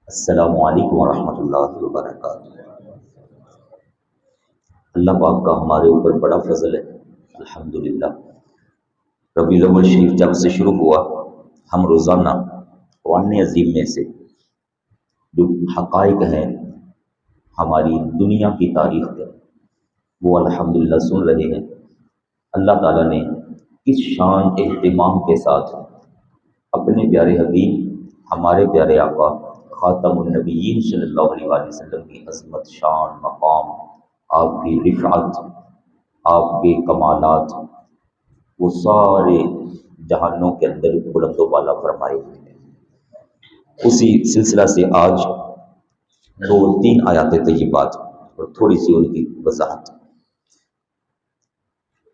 السلام علیکم ورحمۃ اللہ وبرکاتہ۔ اللہ پاک کا ہمارے اوپر بڑا فضل ہے، الحمدللہ۔ ربیع الاول شریف جب سے شروع ہوا، ہم روزانہ قرآن عظیم میں سے جو حقائق ہیں ہماری دنیا کی تاریخ کے، وہ الحمدللہ سن رہے ہیں۔ اللہ تعالیٰ نے کس شان اہتمام کے ساتھ اپنے پیارے حبیب، ہمارے پیارے آقا خاتم النبیین صلی اللہ علیہ وآلہ وسلم کی عظمت، شان، مقام، آپ کی رفعت، آپ کے کمالات، وہ سارے جہانوں کے اندر بلند و بالا فرمائے ہوئے ہیں۔ اسی سلسلہ سے آج دو تین آیات طیبات اور تھوڑی سی ان کی وضاحت۔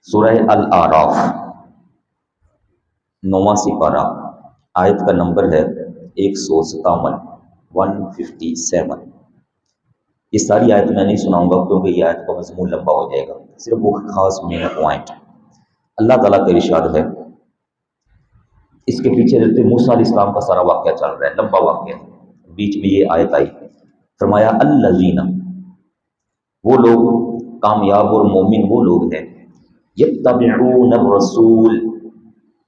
سورہ الاعراف 9واں سپارہ، آیت کا نمبر ہے 157، 157۔ یہ ساری آیت میں نہیں سناؤں گا کیونکہ یہ آیت کا مضمون لمبا ہو جائے گا، صرف وہ خاص مین پوائنٹ۔ اللہ تعالیٰ کا ارشاد ہے، اس کے پیچھے حضرت موسیٰ علیہ السلام کا سارا واقعہ چل رہا ہے، لمبا واقعہ ہے، بیچ میں یہ آیت آئی۔ فرمایا الذین، وہ لوگ کامیاب اور مومن وہ لوگ ہیں، یتبعون الرسول،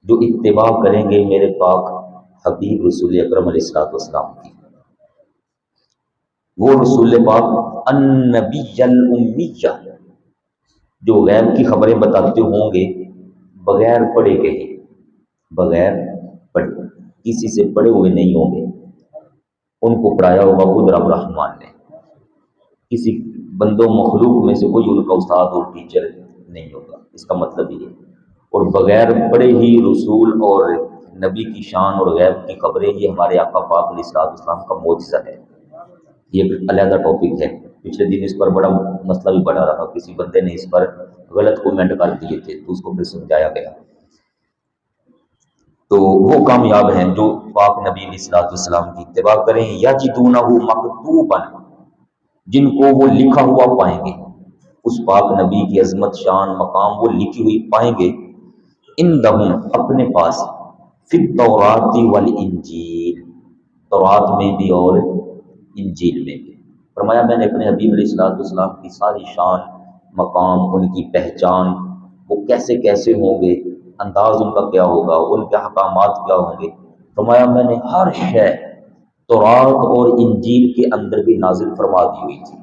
جو اتباع کریں گے میرے پاک حبیب رسول اکرم علیہ السلام کی، وہ رسول پاک النبی الامیہ، جو غیب کی خبریں بتاتے ہوں گے بغیر پڑھے کے ہی، بغیر پڑھے، کسی سے پڑھے ہوئے نہیں ہوں گے، ان کو پڑھایا ہوگا خود رب رحمان نے، کسی بندوں مخلوق میں سے کوئی ان کا استاد اور ٹیچر نہیں ہوگا، اس کا مطلب یہ ہے۔ اور بغیر پڑھے ہی رسول اور نبی کی شان اور غیب کی خبریں، یہ ہمارے آقا پاک علیہ السلام کا معجزہ ہے۔ یہ ایک علیحدہ ٹاپک ہے، پچھلے دن اس پر بڑا مسئلہ بھی بڑا رہا، کسی بندے نے اس پر غلط کومنٹ کر دیے تھے تو اس کو پھر سمجھایا گیا۔ تو وہ کامیاب ہیں جو پاک نبی علیہ السلام کی اتباع کریں، یجدونہ مکتوبا، جن کو وہ لکھا ہوا پائیں گے، اس پاک نبی کی عظمت، شان، مقام وہ لکھی ہوئی پائیں گے، عندہم، اپنے پاس، فی التوراۃ والانجیل، تورات میں بھی اور انجیل میں بھی۔ فرمایا میں نے اپنے حبیب علیہ السلام کی ساری شان، مقام، ان کی پہچان، وہ کیسے کیسے ہوں گے، انداز ان کا کیا ہوگا، ان کے احکامات کیا ہوں گے، فرمایا میں نے ہر شے تورات اور انجیل کے اندر بھی نازل فرما دی ہوئی تھی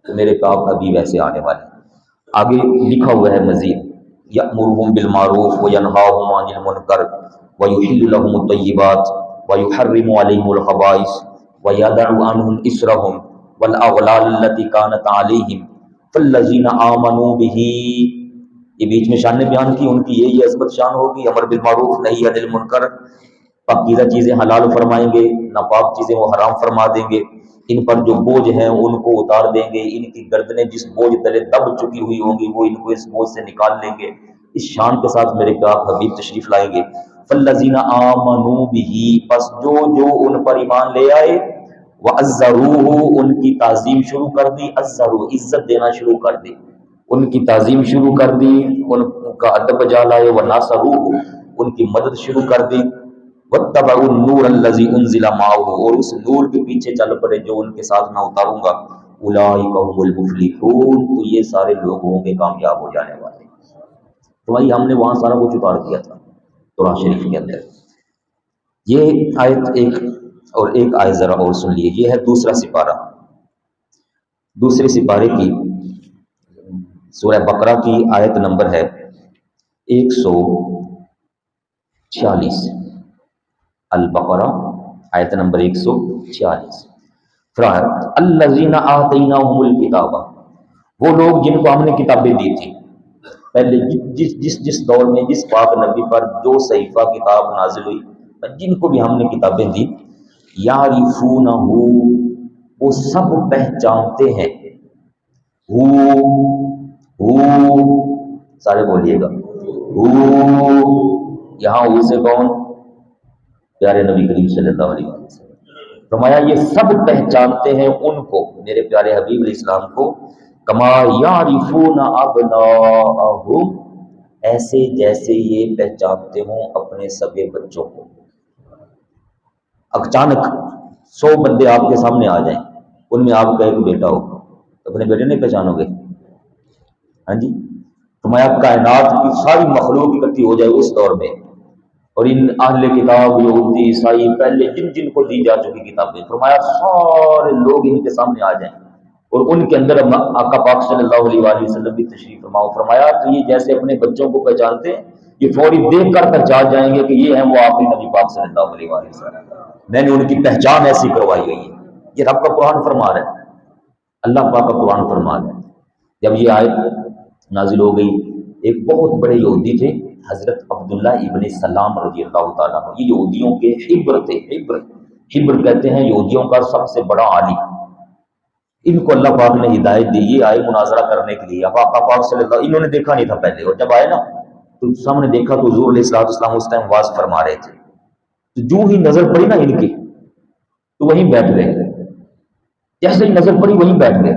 کہ میرے پاک حبیب ایسے آنے والے۔ آگے لکھا ہوا ہے مزید، یأمرہم بالمعروف وینہاہم عن المنکر ویحل لہم الطیبات ویحرم علیہم الخبائث ویدع عنہم اسرہم والاغلال التی کانت علیہم فالذین آمنوا بہ۔ یہ بیچ میں شان نے بیان کی، ان کی یہ عظمت شان ہوگی، امر بالمعروف نہی عن المنکر، پاکیزہ چیزیں حلال فرمائیں گے، ناپاک چیزیں وہ حرام فرما دیں گے، ان پر جو بوجھ ہیں ان کو اتار دیں گے، ان کی گردنیں جس بوجھ تلے دب چکی ہوئی ہوں گی وہ ان کو اس بوجھ سے نکال لیں گے، اس شان کے ساتھ میرے پاک حبیب تشریف لائیں گے۔ فالذین آمنوا بہ، پس جو جو ان پر ایمان لے آئے، وعزروہ، ان کی تعظیم شروع کر دی، عزرو، عزت دینا شروع کر دی، ان کی تعظیم شروع کر دی، ان کا ادب بجا لائے، وناصروہ، ان کی مدد شروع کر دی، واتبعوا النور الذی انزل معہ، اور اس نور کے پیچھے چل پڑے جو ان کے ساتھ میں اتاروں گا، اولئک هم المفلحون، تو یہ سارے لوگ ہوں گے کامیاب ہو جانے والے۔ تو بھائی ہم نے وہاں سارا کچھ اتار دیا تھا قرآن شریف کے اندر۔ یہ آیت ایک، اور ایک آیت ذرا اور سن لیے، یہ ہے دوسرا سپارہ، دوسرے سپارے کی سورہ بقرہ کی آیت نمبر ہے 146، البقرہ آیت نمبر 146۔ فرمایا الذین آتیناہم الکتاب، وہ لوگ جن کو ہم نے کتابیں دی تھی، پہلے جس دور میں جس پاک نبی پر جو صحیفہ کتاب نازل ہوئی، جن کو بھی ہم نے کتابیں دی، یعرفونہ، وہ سب پہچانتے ہیں، سارے بولیے گا، یہاں ہو سے کون؟ پیارے نبی کریم صلی اللہ علیہ وسلم۔ فرمایا یہ سب پہچانتے ہیں ان کو، میرے پیارے حبیب علیہ السلام کو، کما یعرفون ابناءہم، ایسے جیسے یہ پہچانتے ہوں اپنے سگے بچوں کو۔ اچانک 100 بندے آپ کے سامنے آ جائیں، ان میں آپ کا ایک بیٹا ہو، تو اپنے بیٹے نہیں پہچانو گے؟ ہاں جی، فرمایا کائنات کی ساری مخلوق اکٹھی ہو جائے اس دور میں، اور ان اہل کتاب یہودی عیسائی پہلے جن جن کو دی جا چکی کتابیں، فرمایا سارے لوگ ان کے سامنے آ جائیں اور ان کے اندر آقا پاک صلی اللہ علیہ وآلہ وسلم بھی تشریف فرماؤ، فرمایا تو یہ جیسے اپنے بچوں کو پہچانتے ہیں، یہ فوری دیکھ کر پہچان جائیں گے کہ یہ ہیں وہ آخری نبی پاک صلی اللہ علیہ وآلہ وسلم، میں نے ان کی پہچان ایسی کروائی ہوئی ہے۔ یہ رب کا قرآن فرما رہا ہے، اللہ پاک کا قرآن فرما رہا ہے۔ جب یہ آیت نازل ہو گئی، ایک بہت بڑے یہودی تھے حضرت عبداللہ ابن سلام رضی اللہ تعالیٰ عنہ، یہ یہودیوں کے حبر تھے، حبر کہتے ہیں یہودیوں کا سب سے بڑا عالم۔ ان کو اللہ پاک نے ہدایت دی، یہ آئے مناظرہ کرنے کے لیے، اب آقا پاک صلی اللہ، انہوں نے دیکھا نہیں تھا پہلے، اور جب آئے نا تو سامنے دیکھا تو حضور علیہ الصلوۃ والسلام اس ٹائم واز فرما رہے تھے، تو جو ہی نظر پڑی نا ان کی تو وہیں بیٹھ گئے، جیسے ہی نظر پڑی وہیں بیٹھ گئے۔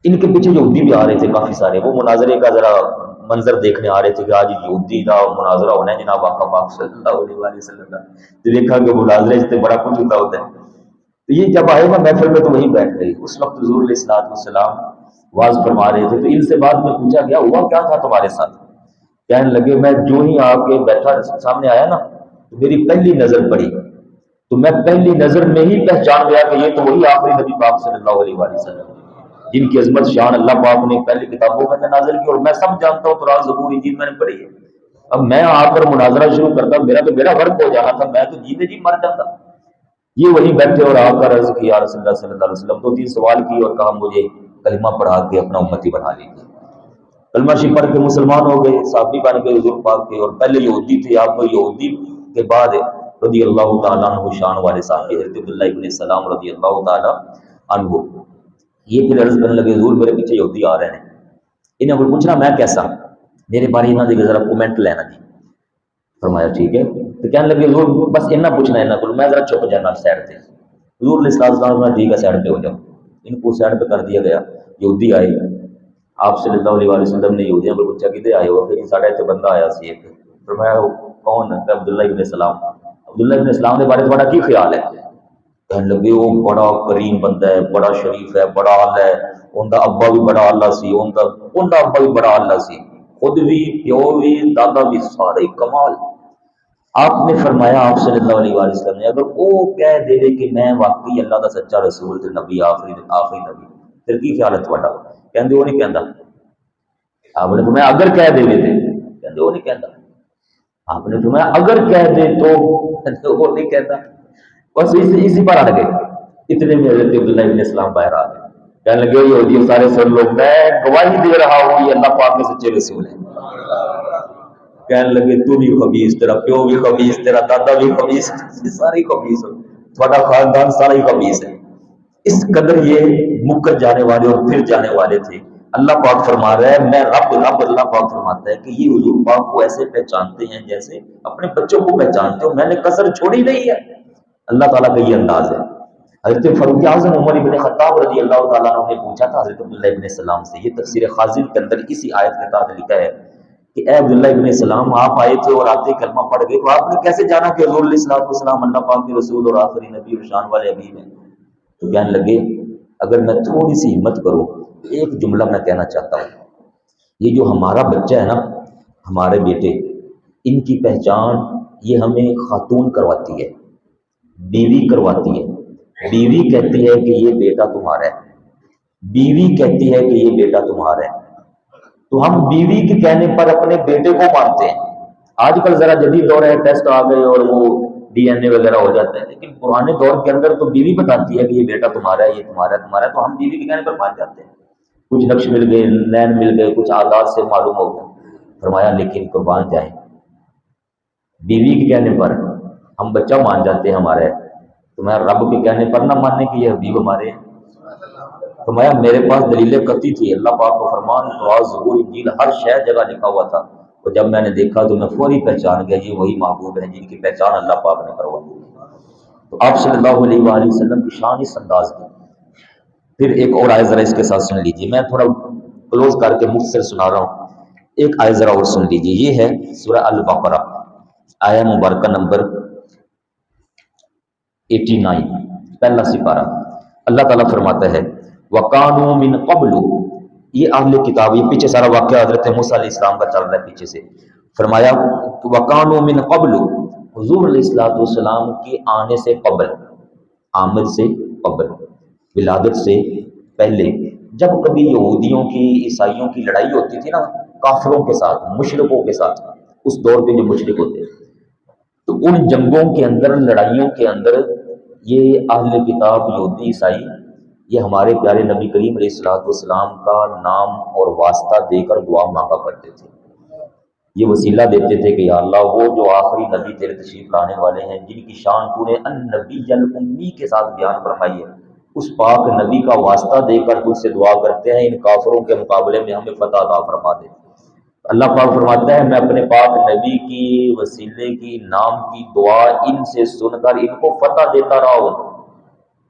ان کے پیچھے یہودی بھی آ رہے تھے کافی سارے، وہ مناظرے کا ذرا منظر دیکھنے آ رہے تھے کہ آج یہودی کا مناظرہ ہونا ہے جناب آقا پاک صلی اللہ علیہ وآلہ وسلم کا، تو دیکھا کہ مناظرے سے بڑا کچھ ہوتا ہے۔ تو یہ جب آئے نا محفل میں تو وہیں بیٹھ گئی، اس وقت حضور علیہ الصلوۃ والسلام واز فرما رہے تھے، تو ان سے بعد میں پوچھا گیا ہوا کیا تھا تمہارے ساتھ؟ کہنے لگے میں جو ہی آ کے بیٹھا سامنے آیا نا تو میری پہلی نظر پڑی، تو میں پہلی نظر میں ہی پہچان گیا کہ یہ تو وہی آخری نبی پاک صلی اللہ علیہ وآلہ وسلم جن کی عظمت شان اللہ پاک نے پہلی کتابوں میں نازل کی، اور میں سب جانتا ہوں، قرآن زبور انجیل میں نے پڑھی ہے۔ اب میں آ کر مناظرہ شروع کرتا، میرا تو بیڑا غرق ہو جانا تھا، میں تو جیتے جی مر جاتا۔ یہ وہیں بیٹھے اور آ کر عرض کی یا رسول اللہ صلی اللہ علیہ وسلم، 2-3 سوال کی اور کہا مجھے کلمہ پڑھا کے اپنا امتی بنا لیجیے۔ کلمہ شریف پڑھ کے مسلمان ہو گئے، صحابی بن گئے حضور پاک کے، اور پہلے یہودی تھے، آپ کو یہودی کے بعد رضی اللہ تعالیٰ عنہ شان والے صحابی حضرت عبداللہ ابن سلام رضی اللہ تعالیٰ عنہ، یہ پھر عرض کرنے لگے حضور میرے پیچھے یہودی آ رہے ہیں، انہیں کوئی پوچھنا میں کیسا، میرے بارے انہوں نے ذرا کومنٹ لینا جی۔ فرمایا ٹھیک ہے، تو کہنے لگے حضور بس اتنا پوچھنا ہے نا، میں ذرا چھپ جانا سائڈ پہ۔ حضور علیہ السلام نے ٹھیک ہے سائڈ پہ ہو جاؤ، ان کو سائڈ پہ کر دیا گیا۔ یہودی آئے، آپ صلی اللہ علیہ وسلم نے یہودیوں کو پوچھا کدھر آئے ہو؟ کہ ساڑھے اتنے بندہ آیا سی ایک، فرمایا کون ہے؟ عبداللہ ابن سلام۔ عبداللہ ابن سلام کے بارے میں تھوڑا کی خیال ہے؟ کہنے لگے وہ بڑا کریم بندہ ہے، بڑا شریف ہے، بڑا اعلیٰ ہے، ان کا ابا بھی بڑا اعلیٰ سی، ان کا ابا بھی بڑا اعلیٰ سی، خود بھی پیو بھی دادا بھی سارے کمال۔ آپ نے فرمایا آپ صلی اللہ علیہ وسلم نے اگر وہ کہہ دے کہ میں واقعی اللہ کا سچا رسول تے نبی آخری نبی، پھر کی خیال ہے تھوڑا؟ کہندے وہ نہیں کہندا۔ آپ نے فرمایا اگر کہہ دے تے، کہندے وہ نہیں کہندا۔ آپ نے فرمایا اگر کہہ دے تو وہ نہیں کہتا۔ بس اسی پر اڑ گئے۔ اتنے میں حضرت عبداللہ ابن اسلام باہر آ گئے، کہنے لگے یہودی سارے سن لو، میں گواہی دے رہا ہوں یہ اللہ پاک کے سچے رسول ہیں۔ کہنے لگے تو بھی خبیث، تیرا پیو بھی خبیث، تیرا دادا بھی خبیث، سارے خبیث ہو، تھوڑا خاندان سارا ہی خبیث ہے۔ اس قدر یہ مکر جانے والے اور پھر جانے والے تھے۔ اللہ پاک فرما رہا ہے میں رب اللہ پاک فرماتا ہے کہ یہ حضور پاک کو ایسے پہچانتے ہیں جیسے اپنے بچوں کو پہچانتے ہو، میں نے کسر چھوڑی نہیں ہے۔ اللہ تعالیٰ کا یہ انداز ہے۔ حضرت فاروق اعظم عمر ابن خطاب رضی اللہ تعالیٰ عنہ نے پوچھا تھا حضرت عبداللہ ابن سلام سے، یہ تفسیر خازن کے اندر اسی آیت کے تحت لکھا ہے کہ اے عبداللہ ابن سلام آپ آئے تھے اور آتے کلمہ پڑھ گئے تو آپ نے کیسے جانا کہ حضور علیہ السلام اللہ پاک کے رسول اور آخری نبی اور شان والے حبیب ہیں؟ تو کہنے لگے اگر میں تھوڑی سی ہمت کروں ایک جملہ میں کہنا چاہتا ہوں، یہ جو ہمارا بچہ ہے نا، ہمارے بیٹے، ان کی پہچان یہ ہمیں خاتون کرواتی ہے، بیوی کرواتی ہے۔ بیوی کہتی ہے کہ یہ بیٹا تمہارا ہے، بیوی کہتی ہے کہ یہ بیٹا تمہارا ہے، تو ہم بیوی کے کہنے پر اپنے بیٹے کو مانتے ہیں۔ آج کل ذرا جدید دور ہے، ٹیسٹ آ گئے اور وہ ڈی این اے وغیرہ ہو جاتا ہے، لیکن پرانے دور کے اندر تو بیوی بتاتی ہے کہ یہ بیٹا تمہارا ہے، یہ تمہارا ہے، تو ہم بیوی کے کہنے پر مان جاتے ہیں۔ کچھ نقش مل گئے، نین مل گئے، کچھ عادات سے معلوم ہو گیا۔ فرمایا لیکن قربان جائیں، بیوی کے کہنے پر ہم بچہ مان جاتے ہیں ہمارے، تو میں رب کے کہنے پر نہ ماننے کہ یہ حبیب ہمارے ہیں۔ فرمایا میرے پاس دلیل قطعی تھی، اللہ پاک کو فرمان قرآن زبور انجیل ہر شے جگہ لکھا ہوا تھا، اور جب میں نے دیکھا تو میں فوری پہچان گیا یہ وہی محبوب ہیں جن کی پہچان اللہ پاک نے کروائی۔ تو آپ صلی اللہ علیہ وآلہ وسلم کی شان اس انداز کی۔ پھر ایک اور آیت ذرا اس کے ساتھ سن لیجیے، میں تھوڑا کلوز کر کے مختصر سنا رہا ہوں، ایک آیت ذرا اور سن لیجیے، یہ ہے سورہ البقرہ آیہ مبارکہ نمبر 89 پہلا سپارہ۔ اللہ تعالیٰ فرماتا ہے وَقَانُوا مِن قَبْلُ، یہ اہل کتاب، یہ پیچھے سارا واقعہ حضرت موسیٰ علیہ السلام کا چل رہا ہے پیچھے سے، فرمایا وَقَانُوا مِن قَبْلُ، حضور علیہ السلام کے آنے سے قبل، آمد سے قبل، ولادت سے پہلے، جب کبھی یہودیوں کی عیسائیوں کی لڑائی ہوتی تھی نا کافروں کے ساتھ، مشرکوں کے ساتھ، اس دور کے جو مشرک ہوتے ہیں، تو ان جنگوں کے اندر، لڑائیوں کے اندر، یہ اہل کتاب یہودی عیسائی یہ ہمارے پیارے نبی کریم علیہ السلام کا نام اور واسطہ دے کر دعا مانگا کرتے تھے، یہ وسیلہ دیتے تھے کہ یا اللہ وہ جو آخری نبی تیرے تشریف لانے والے ہیں، جن کی شان تو نے النبی الامی کے ساتھ بیان فرمائی ہے، اس پاک نبی کا واسطہ دے کر تجھ سے دعا کرتے ہیں ان کافروں کے مقابلے میں ہمیں فتح عطا فرما دے۔ اللہ پاک فرماتا ہے میں اپنے پاک نبی کی وسیلے کی نام کی دعا ان سے سن کر ان کو فتح دیتا رہا ہوں،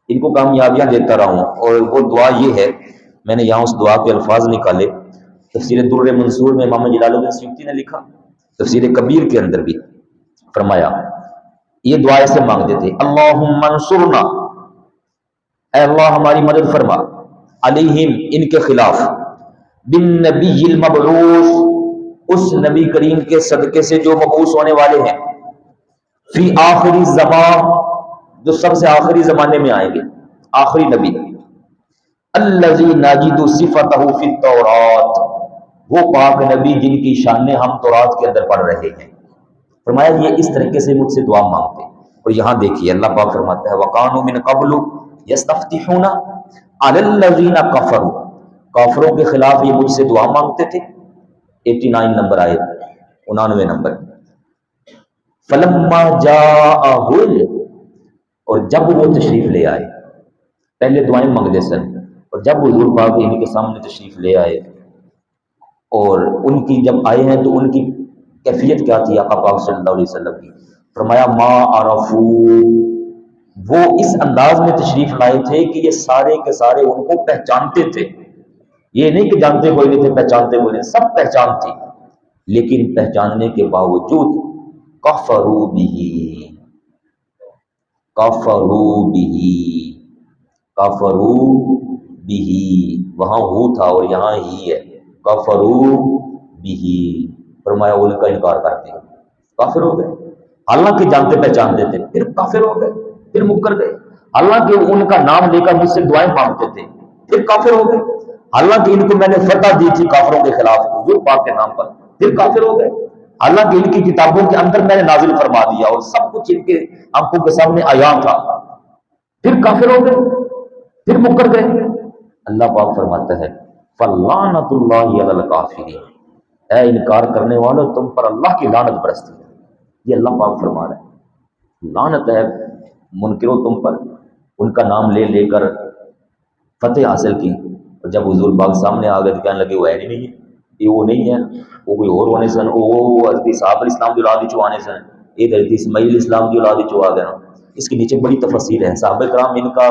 ان کو کامیابیاں دیتا رہا ہوں۔ اور وہ دعا یہ ہے، میں نے یہاں اس دعا کے الفاظ نکالے، تفسیر در منصور میں امام جلال الدین سیوطی نے لکھا، تفسیر کبیر کے اندر بھی فرمایا، یہ دعا ایسے مانگتے تھے اللہم انصرنا، اے اللہ ہماری مدد فرما، علیہم ان کے خلاف، بالنبی المبعوث اس نبی کریم کے صدقے سے جو مبعوث ہونے والے ہیں، فی آخری زمان جو سب سے آخری زمانے میں آئیں گے، آخری نبی، الذی نجد صفتہ فی التورات، وہ پاک نبی جن کی شانیں ہم تورات کے اندر پڑھ رہے ہیں۔ فرمایا یہ اس طریقے سے مجھ سے دعا مانگتے، اور یہاں دیکھیے اللہ پاک فرماتا ہے وَقَانُوا مِن قَبْلُ يَسْتَفْتِحُونَ عَلَى الَّذِينَ كَفَرُوا، کافروں کے خلاف یہ مجھ سے دعا مانگتے تھے۔ 89 نمبر آیت، 99 نمبر، فَلَمَّا جَاءَهُمْ، اور جب وہ تشریف لے آئے، پہلے دعائیں مانگتے سن، اور جب حضور پاک ان کے سامنے تشریف لے آئے، اور ان کی جب آئے ہیں تو ان کی کیفیت کیا تھی آقا پاک صلی اللہ علیہ وسلم کی، فرمایا ما عرفو، وہ اس انداز میں تشریف لائے تھے کہ یہ سارے کے سارے ان کو پہچانتے تھے، یہ نہیں کہ جانتے کوئی نہیں تھے، پہچانتے کوئی نہیں، سب پہچان تھی، لیکن پہچاننے کے باوجود کفروا بہ، کفروا بہ، کفروا بہ، وہاں ہو تھا اور یہاں ہی ہے، کفروا بہ، فرمایا ان کا انکار کرتے ہیں، کافر ہو گئے، حالانکہ جانتے پہچانتے تھے، پھر کافر ہو گئے، پھر مکر گئے، حالانکہ ان کا نام لے کر مجھ سے دعائیں مانگتے تھے، پھر کافر ہو گئے، حالانکہ ان کو میں نے فتح دی تھی کافروں کے خلاف حضور پاک کے نام پر، پھر کافر ہو گئے، حالانکہ ان کی کتابوں کے اندر میں نے نازل فرما دیا اور سب کچھ ان کے آنکھوں کے سامنے عیاں تھا، پھر کافر ہو گئے، پھر مکر گئے۔ اللہ پاک فرماتا ہے فَلَّعْنَةُ اللَّهِ عَلَى الْكَافِرِينَ، اے انکار کرنے والوں تم پر اللہ کی لعنت برستی ہے، یہ اللہ پاک فرما رہا ہے، لعنت ہے منکروں تم پر، ان کا نام لے لے کر فتح حاصل کی، اور جب حضور پاک سامنے آ گئے تو کہنے لگے وہ ہے نہیں ہے، یہ وہ نہیں ہے، وہ کوئی اور ہونے سن، وہ حضرت صاحب علیہ السلام کی اولاد چو آنے سن، یہ حضرت اسماعیل علیہ السلام کی اولاد چو آ گئے نا۔ اس کے نیچے بڑی تفصیل ہے، صحابہ کرام ان کا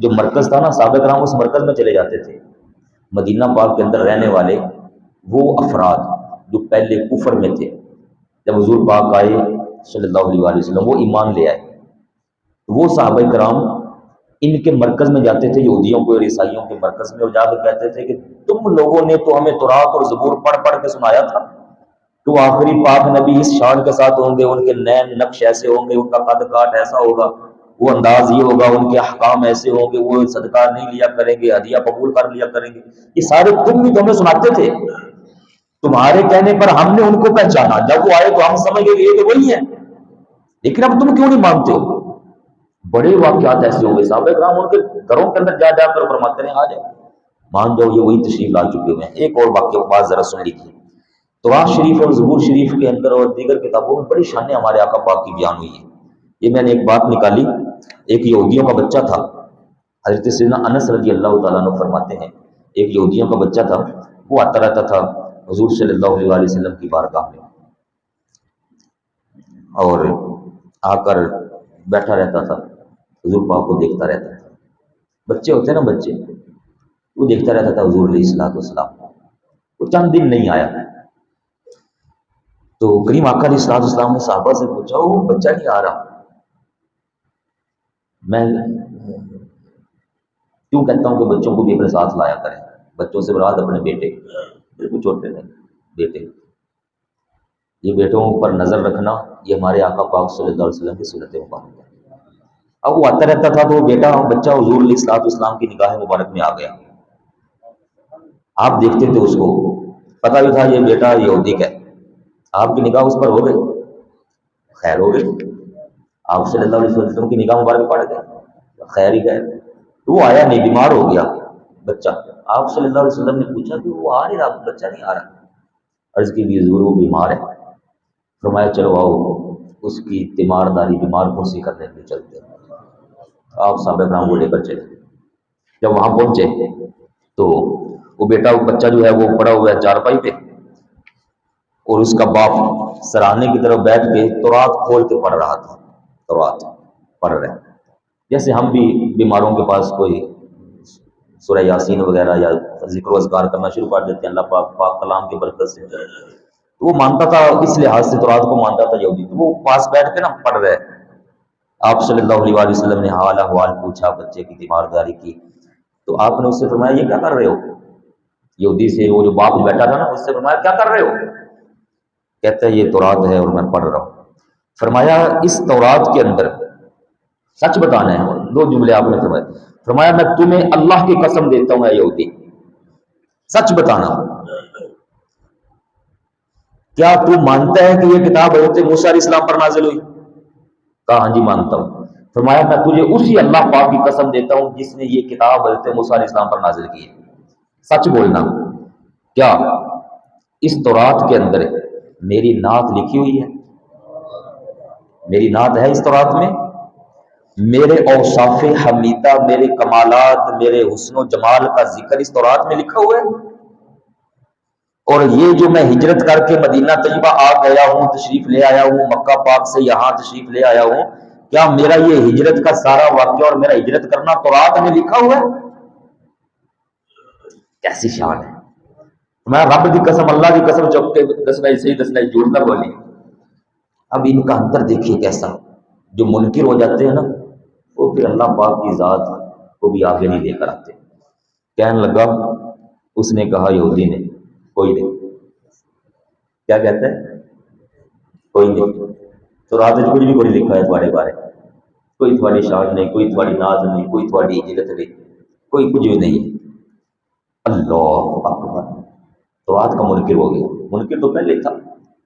جو مرکز تھا نا، صحابہ کرام اس مرکز میں چلے جاتے تھے، مدینہ پاک کے اندر رہنے والے وہ افراد جو پہلے کفر میں تھے، جب حضور پاک آئے صلی اللہ علیہ وسلم وہ ایمان لے آئے، وہ صحابہ کرام ان کے مرکز میں جاتے تھے، یہودیوں کے اور عیسائیوں کے مرکز میں، اور جا کے کہتے تھے کہ تم لوگوں نے تو ہمیں تورات اور زبور پڑھ پڑھ کے سنایا تھا کہ وہ آخری پاک نبی اس شان کے ساتھ ہوں گے، ان کے نین نقش ایسے ہوں گے، ان کا قد کاٹ ایسا ہوگا، وہ انداز یہ ہوگا، ان کے احکام ایسے ہوں گے، وہ صدقہ نہیں لیا کریں گے، ہدیہ قبول کر لیا کریں گے، یہ سارے تم بھی تو ہمیں سناتے تھے، تمہارے کہنے پر ہم نے ان کو پہچانا، جب وہ آئے تو ہم سمجھ گئے کہ یہ تو وہی ہیں، لیکن اب تم کیوں نہیں مانتے ہو؟ بڑے واقعات ایسے ہو گئے، صحابہ کرام ان کے گھروں کے اندر جا جا کر فرماتے ہیں آ جاؤ مان جاؤ، یہ وہی تشریف لا چکے ہوئے ہیں۔ ایک اور واقعہ بات ذرا سن لیجیے، تورات شریف اور زبور شریف کے اندر اور دیگر کتابوں میں بڑی شانیں ہمارے آقا پاک کی بیان ہوئی ہیں۔ یہ میں نے ایک بات نکالی، ایک یہودیوں کا بچہ تھا، حضرت سیدنا انس رضی اللہ تعالیٰ عنہ فرماتے ہیں ایک یہودیوں کا بچہ تھا، وہ آتا رہتا تھا حضور صلی اللہ علیہ وسلم کی بارگاہ میں، اور آ کر بیٹھا رہتا تھا، حضور پاک کو دیکھتا رہتا تھا، بچے ہوتے ہیں نا بچے، وہ دیکھتا رہتا تھا حضور علیہ السلام کو۔ وہ چند دن نہیں آیا تو کریم آقا علیہ السلام نے صحابہ سے پوچھا وہ بچہ نہیں آ رہا، میں کیوں کہتا ہوں کہ بچوں کو بھی اپنے ساتھ لایا کریں؟ بچوں سے مراد اپنے بیٹے، بالکل چھوٹے نہیں، بیٹے، یہ بیٹوں پر نظر رکھنا یہ ہمارے آقا پاک صلی اللہ علیہ وسلم کی سنت مبارک ہے۔ اب وہ آتا رہتا تھا تو وہ بچہ حضور علیہ الصلوۃ والسلام کی نگاہ مبارک میں آ گیا، آپ دیکھتے تھے اس کو، پتہ بھی تھا یہ بیٹا یہودی کا ہے، آپ کی نگاہ اس پر ہو گئی، خیر ہو گئی، آپ صلی اللہ علیہ وسلم کی نگاہ مبارک پڑ گئے، خیر ہی خیر۔ تو وہ آیا نہیں، بیمار ہو گیا بچہ، آپ صلی اللہ علیہ وسلم نے پوچھا کہ وہ آ نہیں رہا، بچہ نہیں آ رہا، عرض کی بھی حضور وہ بیمار ہے، فرمایا چلو آؤ اس کی تیمارداری، بیمار پرسی کرنے کے لیے چلتے ہیں، آپ صحابہ کرام کو لے کر چلے۔ جب وہاں پہنچے تو وہ بیٹا، وہ بچہ جو ہے وہ پڑا ہوا ہے چارپائی پہ، اور اس کا باپ سراہنے کی طرف بیٹھ کے تورات کھول کے پڑھ رہا تھا، تورات پڑھ رہے ہیں، جیسے ہم بھی بیماروں کے پاس کوئی سورہ یاسین وغیرہ یا ذکر و اذکار کرنا شروع کر دیتے ہیں اللہ پاک پاک کلام کی برکت سے، تو وہ مانتا تھا اس لحاظ سے تورات کو مانتا تھا یہودی، تو وہ پاس بیٹھ کے نا پڑھ رہے، آپ صلی اللہ علیہ وسلم نے حال احوال پوچھا بچے کی تیمارداری کی، تو آپ نے اس سے فرمایا یہ کیا کر رہے ہو؟ یہودی سے وہ جو باپ بیٹھا تھا نا اس سے فرمایا کیا کر رہے ہو؟ کہتا ہے یہ تورات ہے اور میں پڑھ رہا ہوں۔ فرمایا اس تورات کے اندر سچ بتانا ہے، دو جملے آپ نے فرمایا، فرمایا میں تمہیں اللہ کی قسم دیتا ہوں اے یہودی، سچ بتانا، کیا تو مانتا ہے کہ یہ کتاب حضرت موسیٰ علیہ السلام پر نازل ہوئی؟ کہا ہاں جی مانتا ہوں۔ فرمایا میں تجھے اسی اللہ پاک کی قسم دیتا ہوں جس نے یہ کتاب حضرت موسیٰ علیہ السلام پر نازل کی ہے، سچ بولنا، کیا اس تورات کے اندر میری نعت لکھی ہوئی ہے؟ میری نعت ہے اس تورات میں، میرے اوصاف حمیدہ، میرے کمالات، میرے حسن و جمال کا ذکر اس تورات میں لکھا ہوا ہے؟ اور یہ جو میں ہجرت کر کے مدینہ طیبہ آ گیا ہوں، تشریف لے آیا ہوں، مکہ پاک سے یہاں تشریف لے آیا ہوں، کیا میرا یہ ہجرت کا سارا واقعہ اور میرا ہجرت کرنا تورات میں لکھا ہوا ہے؟ کیسی شان ہے! میں رب کی قسم، اللہ کی قسم، چپ کے دسنا صحیح دسنا جھوٹ نہ بولی۔ اب ان کا اندر دیکھیے کیسا، جو منکر ہو جاتے ہیں نا وہ پھر اللہ پاک کی ذات کو بھی آگے نہیں لے کر آتے۔ کہنے لگا، اس نے کہا یہودی نے، کوئی نہیں، کیا کہتا ہے؟ کوئی نہیں، تو رات کچھ بھی کوئی لکھا ہے تھوڑے بارے، کوئی تھوڑی شان نہیں، کوئی تھوڑی ناز نہیں، کوئی تھوڑی عزت نہیں، کوئی کچھ بھی نہیں۔ اللہ اکبر، تو رات کا منکر ہو گیا، منکر تو پہلے تھا،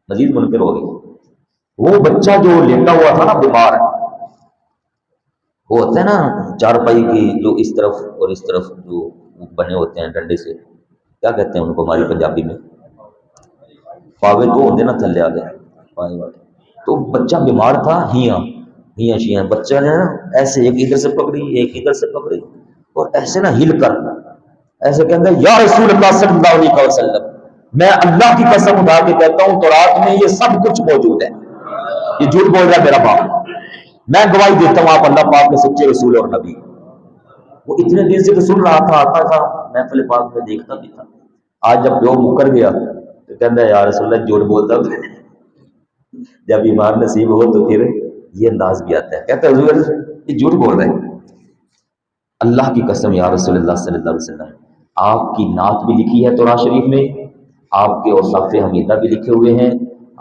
مزید منکر ہو گیا۔ وہ بچہ جو لیٹا ہوا تھا نا بیمار، وہ ہوتا ہے نا چارپائی کی جو اس طرف اور اس طرف جو بنے ہوتے ہیں ڈنڈے سے، کیا کہتے ہیں ان کو ہماری پنجابی میں؟ پاوے دو ہوتے نا تھلے آ گئے پائے والے، تو بچہ بیمار تھا، ہیاں شیاں، بچہ نے نا ایسے ایک ادھر سے پکڑی ایک ادھر سے پکڑی اور ایسے نا ہل کر ایسے کہتے ہیں یا رسول اللہ صلی اللہ علیہ وسلم، میں اللہ کی قسم اٹھا کے کہتا ہوں تورات میں یہ سب کچھ موجود ہے، یہ جھوٹ بول رہا ہے میرا باپ، میں گواہی دیتا ہوں آپ اللہ پاک کے سچے رسول اور نبی۔ وہ اتنے دن سے تو سن رہا تھا، آتا تھا محفل پاک میں دیکھتا بھی تھا، آج جب جو مکر گیا تو کہتا ہے یا رسول اللہ جھوٹ بولتا تھا، جب ایمان نصیب ہو تو پھر یہ انداز بھی آتا ہے، کہتا ہے حضور یہ جھوٹ بول رہے ہیں، اللہ کی قسم یا رسول اللہ صلی اللہ علیہ وسلم، آپ کی نعت بھی لکھی ہے تورات شریف میں، آپ کے اوصاف حمیدہ بھی لکھے ہوئے ہیں،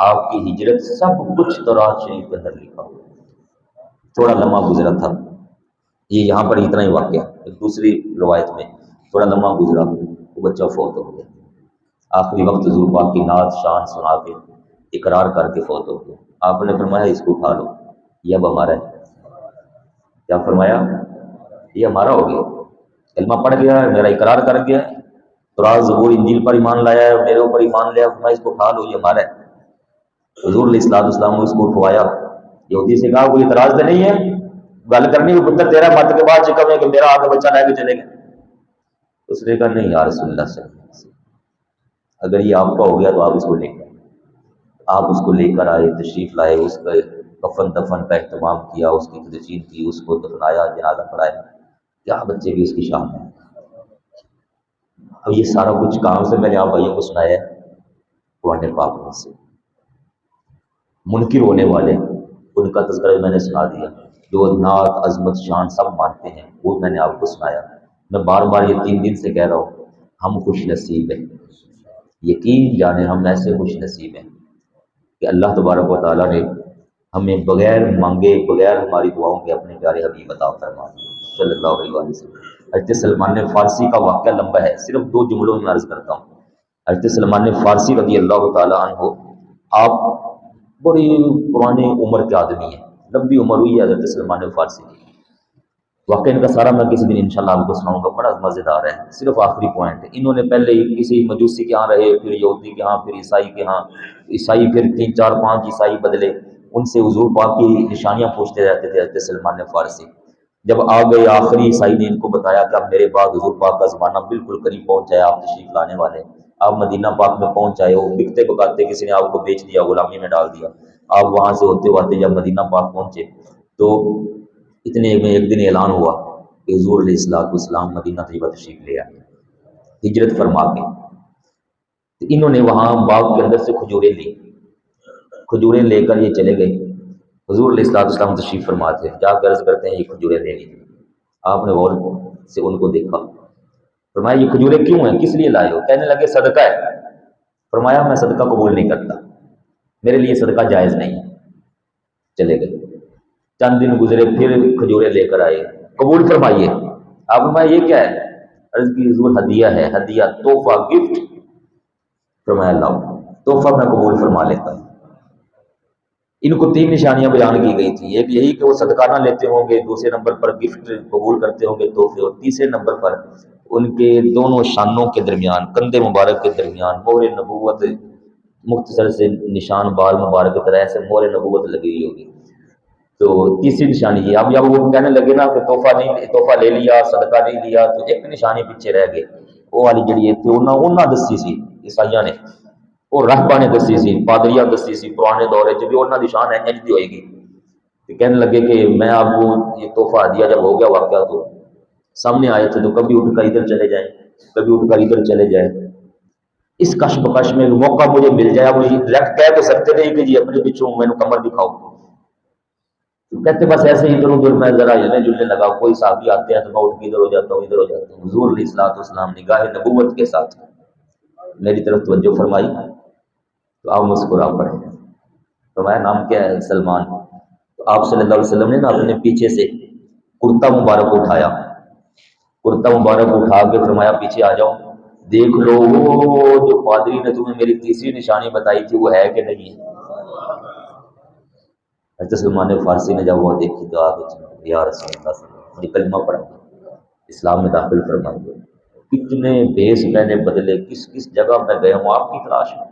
آپ کی ہجرت سب کچھ تورات شریف کے اندر لکھا ہوا ہے۔ تھوڑا لمحہ گزرا تھا، یہ یہاں پر اتنا ہی واقعہ، ایک دوسری روایت میں تھوڑا لمحہ گزرا، وہ بچہ فوت ہو گیا، آخری وقت حضور پاک کی نعت شان سنا کے اقرار کر کے فوت ہو گیا۔ آپ نے فرمایا اس کو اٹھا لو، یہ اب ہمارا ہے۔ کیا فرمایا؟ یہ ہمارا ہو گیا، کلمہ پڑھ گیا ہے، میرا اقرار کر گیا ہے، تورات زبور انجیل پر ایمان لایا ہے، میرے اوپر ایمان لیا، فرمایا اس کو اٹھا لو، یہ ہمارا ہے۔ حضور علیہ الصلوۃ والسلام نے اس کو اٹھوایا، یہودی سے کہا کوئی اعتراض تو نہیں ہے، گل کرنی ہے پتر تیرا مت کے بعد چکا کہ میرا آگے بچہ لے کے چلے گا۔ اس نے کہا نہیں یا رسول اللہ صلی اللہ علیہ وسلم، اگر یہ آپ کا ہو گیا تو آپ اس کو لے کر، آپ اس کو لے کر آئے، تشریف لائے، اس کا کفن دفن کا اہتمام کیا، اس کی تدفین کی، اس کو دفنایا، جنازہ پڑھایا، کیا بچے کی اس کی شان ہے۔ اب یہ سارا کچھ کام سے میں نے آپ بھائیوں کو سنایا ہے قرآن پاک میں سے، منکر ہونے والے ان کا تذکرہ میں نے سنا دیا، جو نعت عظمت شان سب مانتے ہیں، وہ میں نے آپ کو سنایا۔ میں بار بار یہ 3 دن سے کہہ رہا ہوں، ہم خوش نصیب ہیں، یقین جانے ہم ایسے خوش نصیب ہیں کہ اللہ تبارک و تعالیٰ نے ہمیں بغیر مانگے بغیر ہماری دعاؤں کے اپنے پیارے حبیب عطا فرما صلی اللہ علیہ وسلم۔ حضرت سلمان فارسی کا واقعہ لمبا ہے، صرف 2 جملوں میں عرض کرتا ہوں۔ حضرت سلمان فارسی رضی اللہ تعالیٰ عنہ، آپ بڑی پرانے عمر کے آدمی ہیں، لمبی عمر ہوئی ہے حضرت سلمان فارسی کی۔ واقعہ ان کا سارا میں کسی دن انشاءاللہ آپ کو سناؤں گا، بڑا مزیدار ہے۔ صرف آخری پوائنٹ ہے، انہوں نے پہلے کسی مجوسی کے ہاں رہے، پھر یہودی کے ہاں، پھر عیسائی کے ہاں، عیسائی پھر 3 4 5 عیسائی بدلے، ان سے حضور پاک کی نشانیاں پوچھتے رہتے تھے حضرت سلمان فارسی۔ جب آ گئے آخری عیسائی نے ان کو بتایا کہ اب میرے بعد حضور پاک کا زمانہ بالکل قریب پہنچ جائے، آپ تشریف لانے والے، آپ مدینہ پاک میں پہنچ جائے ہو، بکتے بکاتے کسی نے آپ کو بیچ دیا، غلامی میں ڈال دیا، آپ وہاں سے ہوتے ہوتے جب مدینہ پاک پہنچے تو اتنے میں ایک دن اعلان ہوا کہ حضور علیہ الصلوۃ والسلام مدینہ طیبہ تشریف لے آئے ہجرت فرما کے۔ تو انہوں نے وہاں باغ کے اندر سے کھجوریں لی، کھجوریں لے کر یہ چلے گئے، حضور علیہ الصلوۃ والسلام تشریف فرما تھے، جا کے عرض کرتے ہیں یہ کھجوریں لے لیجیے۔ آپ نے غور سے ان کو دیکھا، فرمایا یہ کھجوریں کیوں ہیں، کس لیے لائے ہو؟ کہنے لگے صدقہ ہے۔ فرمایا میں صدقہ قبول نہیں کرتا، میرے لیے صدقہ جائز نہیں ہے، چلے گئے۔ چند دن گزرے، پھر کھجوریں لے کر آئے، قبول فرمائیے۔ آپ فرمایا یہ کیا ہے؟ عرض کی حضور ہدیہ ہے، ہدیہ، تحفہ، گفٹ۔ فرمایا لاؤ، تحفہ میں قبول فرما لیتا ہوں۔ ان کو 3 نشانیاں بیان کی گئی تھی، ایک یہی کہ وہ صدقہ نہ لیتے ہوں گے، دوسرے نمبر پر گفٹ قبول کرتے ہوں گے تحفے، اور تیسرے نمبر پر ان کے دونوں شانوں کے درمیان، کندھے مبارک کے درمیان مہر نبوت، مختصر سے نشان بال مبارک کی طرح ایسے مہر نبوت لگی ہوئی ہوگی۔ تو تیسری نشانی یہ، اب جب وہ کہنے لگے نا کہ تحفہ لے لیا، صدقہ نہیں لیا، تو ایک نشانی پیچھے رہ گئی، وہ والی جڑی تھی انہاں دسی سی عیسائیاں نے، وہ راہباں نے دسی سی، پادریاں دسی سی، پرانے دور چ بھی انہاں دی شان ہے انج دی ہوئے گی۔ تو کہنے لگے کہ میں آپ کو یہ تحفہ دیا، جب ہو گیا واقعہ تو سامنے آئے تھے تو کبھی اٹھ کر ادھر چلے جائیں، کبھی اٹھ کر ادھر چلے جائیں، اس کش بکش میں موقع مجھے مل جائے۔ آپ مجھے ڈائریکٹ کہہ تو سکتے نہیں کہ جی اپنے پیچھوں میں نے کمر دکھاؤ، کہتے بس ایسے ہی ادھر ادھر میں ذرا ہلنے جلنے لگا، کوئی صحابی آتے ہیں تو میں اٹھ کے ادھر ہو جاتا ہوں، ادھر ہو جاتا ہوں۔ حضور علیہ الصلوۃ والسلام نگاہ نبوت کے ساتھ میری طرف توجہ فرمائی تو آپ مسکرا پڑے۔ فرمایا نام کیا ہے؟ سلمان۔ تو آپ صلی اللہ علیہ وسلم نے نا اپنے پیچھے سے کرتا مبارک اٹھایا، کرتا مبارک اٹھا کے فرمایا پیچھے آ جاؤ، دیکھ لو وہ جو پادری نے تمہیں میری تیسری نشانی بتائی تھی وہ ہے کہ نہیں ہے۔ حضرت سلمان فارسی نے جب وہ دیکھی تو آگے یا رسول اللہ صلی اللہ علیہ وسلم، کلمہ پڑھا، اسلام میں داخل فرمائیے۔ کتنے بھیس میں نے بدلے، کس کس جگہ میں گیا ہوں آپ کی تلاش میں،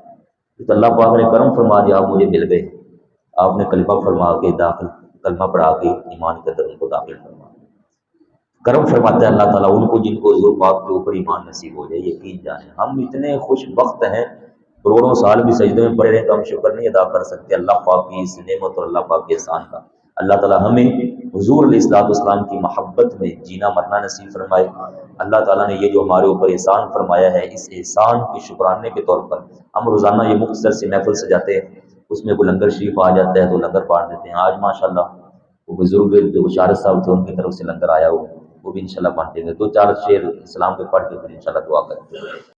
تو اللہ پاک نے کرم فرما دیا، آپ مجھے مل گئے، آپ نے کلمہ فرما کے داخل، کلمہ پڑھا کے ایمان کے اندر ان کو داخل فرما۔ کرم فرماتا ہے اللہ تعالیٰ ان کو جن کو حضور پاک کے اوپر ایمان نصیب ہو جائے۔ یقین جانیں ہم اتنے خوش بخت ہیں، کروڑوں سال بھی سجدے میں پڑے رہے تو ہم شکر نہیں ادا کر سکتے اللہ پاک کی اس نعمت اور اللہ پاک کے احسان کا۔ اللہ تعالیٰ ہمیں حضور علیہ الصلوۃ والسلام کی محبت میں جینا مرنا نصیب فرمائے۔ اللہ تعالیٰ نے یہ جو ہمارے اوپر احسان فرمایا ہے، اس احسان کے شکرانے کے طور پر ہم روزانہ یہ مختصر سی محفل سجاتے ہیں، اس میں کوئی لنگر شریف آ جاتا ہے تو لنگر بانٹ دیتے ہیں۔ آج ماشاءاللہ وہ بزرگ جو بشارت صاحب تھے ان کی طرف سے لنگر آیا ہوا، وہ بھی انشاءاللہ بانٹیں گے۔ 2 4 شعر اسلام پہ پڑھ کے پھر انشاءاللہ دعا کریں۔